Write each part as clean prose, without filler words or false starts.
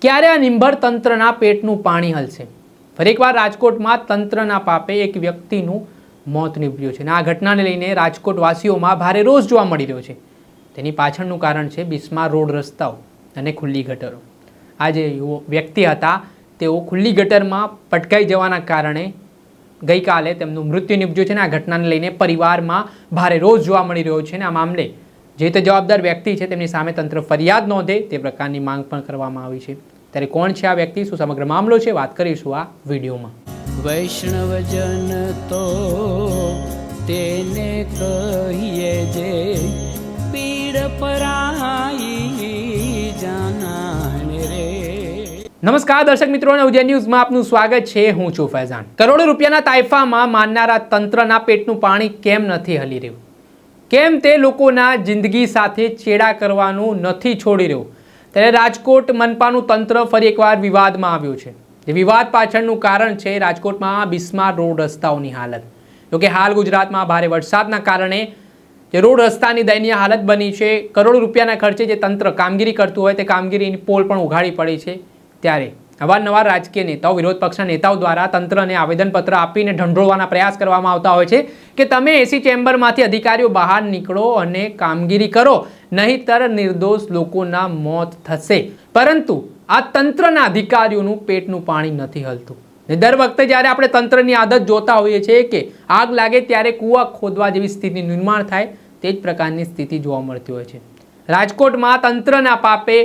ક્યારે આ નિંભર તંત્રના પેટનું પાણી હલશે? ફરી એકવાર રાજકોટમાં તંત્રના પાપે એક વ્યક્તિનું મોત નીપજ્યું છે અને આ ઘટનાને લઈને રાજકોટવાસીઓમાં ભારે રોષ જોવા મળી રહ્યો છે. તેની પાછળનું કારણ છે બિસ્માર રોડ રસ્તાઓ અને ખુલ્લી ગટરો. આ જે વ્યક્તિ હતા તેઓ ખુલ્લી ગટરમાં પટકાઈ જવાના કારણે ગઈકાલે તેમનું મૃત્યુ નીપજ્યું છે અને આ ઘટનાને લઈને પરિવારમાં ભારે રોષ જોવા મળી રહ્યો છે અને આ મામલે જે તે જવાબદાર વ્યક્તિ છે તેમની સામે તંત્ર ફરિયાદ નોંધે તે પ્રકારની માંગ પણ કરવામાં આવી છે. ત્યારે કોણ છે આ વ્યક્તિ, શું સમગ્ર મામલો છે, વાત કરીશું આ વિડીયોમાં. વૈષ્ણવજન તો તેને કહીએ જે પીડ પરાઈ જાનાને રે. નમસ્કાર દર્શક મિત્રો અને ઉજ્જૈન ન્યૂઝમાં આપનું સ્વાગત છે. હું છું ફૈઝાન. કરોડો રૂપિયાના તાઇફામાં માનનારા તંત્રના પેટનું પાણી કેમ નથી હલી રહ્યું? કેમ તે લોકોના જિંદગી સાથે ચેડા કરવાનું નથી છોડી રહ્યું? ત્યારે રાજકોટ મનપાનું તંત્ર ફરી એકવાર વિવાદમાં આવ્યું છે. જે વિવાદ પાછળનું કારણ છે રાજકોટમાં બિસ્માર રોડ રસ્તાઓની હાલત. જોકે હાલ ગુજરાતમાં ભારે વરસાદના કારણે જે રોડ રસ્તાની દયનીય હાલત બની છે, કરોડો રૂપિયાના ખર્ચે જે તંત્ર કામગીરી કરતું હોય તે કામગીરીની પોલ પણ ઉઘાડી પડી છે. ત્યારે અવારનવાર રાજકીય નેતાઓ, વિરોધ પક્ષના નેતાઓ દ્વારા તંત્રને આવેદનપત્ર આપીને ઢંઢોળવાના પ્રયાસ કરવામાં આવતા હોય છે કે તમે એસી ચેમ્બરમાંથી અધિકારીઓ બહાર નીકળો અને કામગીરી કરો, નહીંતર નિર્દોષ લોકોના મોત થશે. પરંતુ આ તંત્રના અધિકારીઓનું પેટનું પાણી નથી હલતું. દર વખતે જ્યારે આપણે તંત્રની આદત જોતા હોઈએ છીએ કે આગ લાગે ત્યારે કૂવા ખોદવા જેવી સ્થિતિનું નિર્માણ થાય, તે જ પ્રકારની સ્થિતિ જોવા મળતી હોય છે. રાજકોટમાં તંત્રના પાપે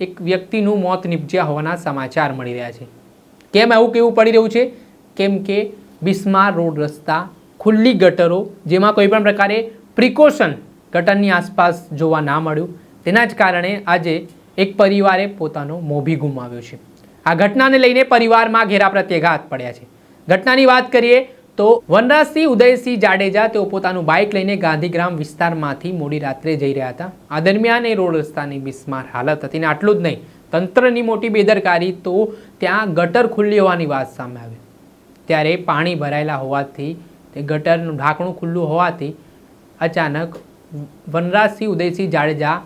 એક વ્યક્તિનું મોત નીપજ્યા હોવાના સમાચાર મળી રહ્યા છે. કેમ એવું કેવું પડી રહ્યું છે? કેમ કે બિસ્માર રોડ રસ્તા, ખુલ્લી ગટરો, જેમાં કોઈ પણ પ્રકારે પ્રિકોશન ગટરની આસપાસ જોવા ના મળ્યું, તેના જ કારણે આજે એક પરિવારે પોતાનો મોભી ગુમાવ્યો છે. આ ઘટનાને લઈને પરિવારમાં ઘેરા પ્રત્યાઘાત પડ્યા છે. ઘટનાની વાત કરીએ તો વનરાજસિંહ ઉદયસિંહ જાડેજા તેઓ પોતાનું બાઇક લઈને ગાંધીગ્રામ વિસ્તારમાંથી મોડી રાત્રે જઈ રહ્યા હતા. આ દરમિયાન એ રોડ રસ્તાની બિસ્માર હાલત હતી. ને આટલું જ નહીં, તંત્રની મોટી બેદરકારી તો ત્યાં ગટર ખુલ્લી હોવાની વાત સામે આવી. ત્યારે પાણી ભરાયેલા હોવાથી, તે ગટરનું ઢાંકણું ખુલ્લું હોવાથી અચાનક વનરાજસિંહ ઉદયસિંહ જાડેજા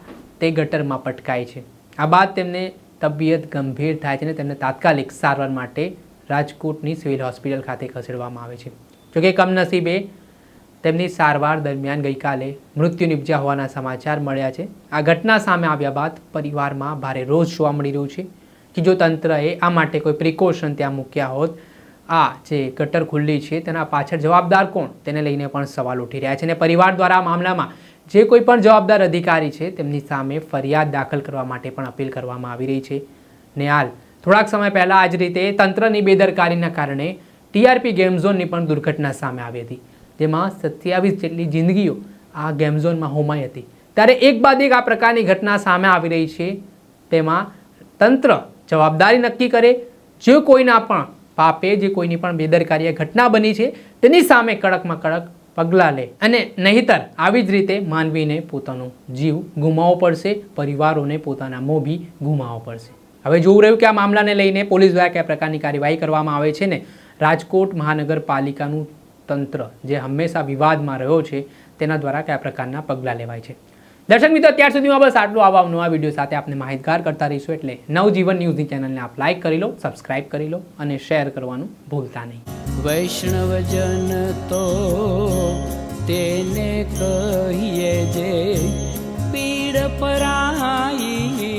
તે ગટરમાં પટકાય છે. આ બાદ તેમને તબિયત ગંભીર થાય છે અને તેમને તાત્કાલિક સારવાર માટે રાજકોટની સિવિલ હોસ્પિટલ ખાતે ખસેડવામાં આવે છે. જોકે કમનસીબે તેમની સારવાર દરમિયાન ગઈકાલે મૃત્યુ નિપજ્યા હોવાના સમાચાર મળ્યા છે. આ ઘટના સામે આવ્યા બાદ પરિવારમાં ભારે રોષ જોવા મળી રહ્યું છે કે જો તંત્રએ આ માટે કોઈ પ્રિકોશન ત્યાં મૂક્યા હોત, આ જે ગટર ખુલ્લી છે તેના પાછળ જવાબદાર કોણ, તેને લઈને પણ સવાલ ઉઠી રહ્યા છે. અને પરિવાર દ્વારા આ મામલામાં જે કોઈ પણ જવાબદાર અધિકારી છે તેમની સામે ફરિયાદ દાખલ કરવા માટે પણ અપીલ કરવામાં આવી રહી છે. ને હાલ થોડાક સમય પહેલાં આ જ રીતે તંત્રની બેદરકારીના કારણે ટીઆરપી ગેમ ઝોનની પણ દુર્ઘટના સામે આવી હતી, જેમાં 27 જેટલી જિંદગીઓ આ ગેમ ઝોનમાં હોમાઈ હતી. ત્યારે એક બાદ એક આ પ્રકારની ઘટના સામે આવી રહી છે. તેમાં તંત્ર જવાબદારી નક્કી કરે, જે કોઈના પણ પાપે, જે કોઈની પણ બેદરકારી ઘટના બની છે તેની સામે કડકમાં કડક પગલાં લે, અને નહીંતર આવી જ રીતે માનવીને પોતાનો જીવ ગુમાવવો પડશે, પરિવારોને પોતાના મોભી ગુમાવવો પડશે. હવે જોવું રહ્યું કે આ મામલાને લઈને પોલીસ દ્વારા કયા પ્રકારની કાર્યવાહી કરવામાં આવે છે ને રાજકોટ મહાનગરપાલિકાનું તંત્ર જે હંમેશા વિવાદમાં રહ્યો છે તેના દ્વારા કયા પ્રકારના પગલાં લેવાય છે. દર્શક મિત્રો, અત્યાર સુધીમાં બસ આટલું. આવા નવા વિડીયો સાથે આપણે માહિતગાર કરતા રહીશું. એટલે નવજીવન ન્યૂઝની ચેનલને આપ લાઇક કરી લો, સબસ્ક્રાઇબ કરી લો અને શેર કરવાનું ભૂલતા નહીં. વૈષ્ણવજન તો તેને કહીએ જે પીડ પરાઈ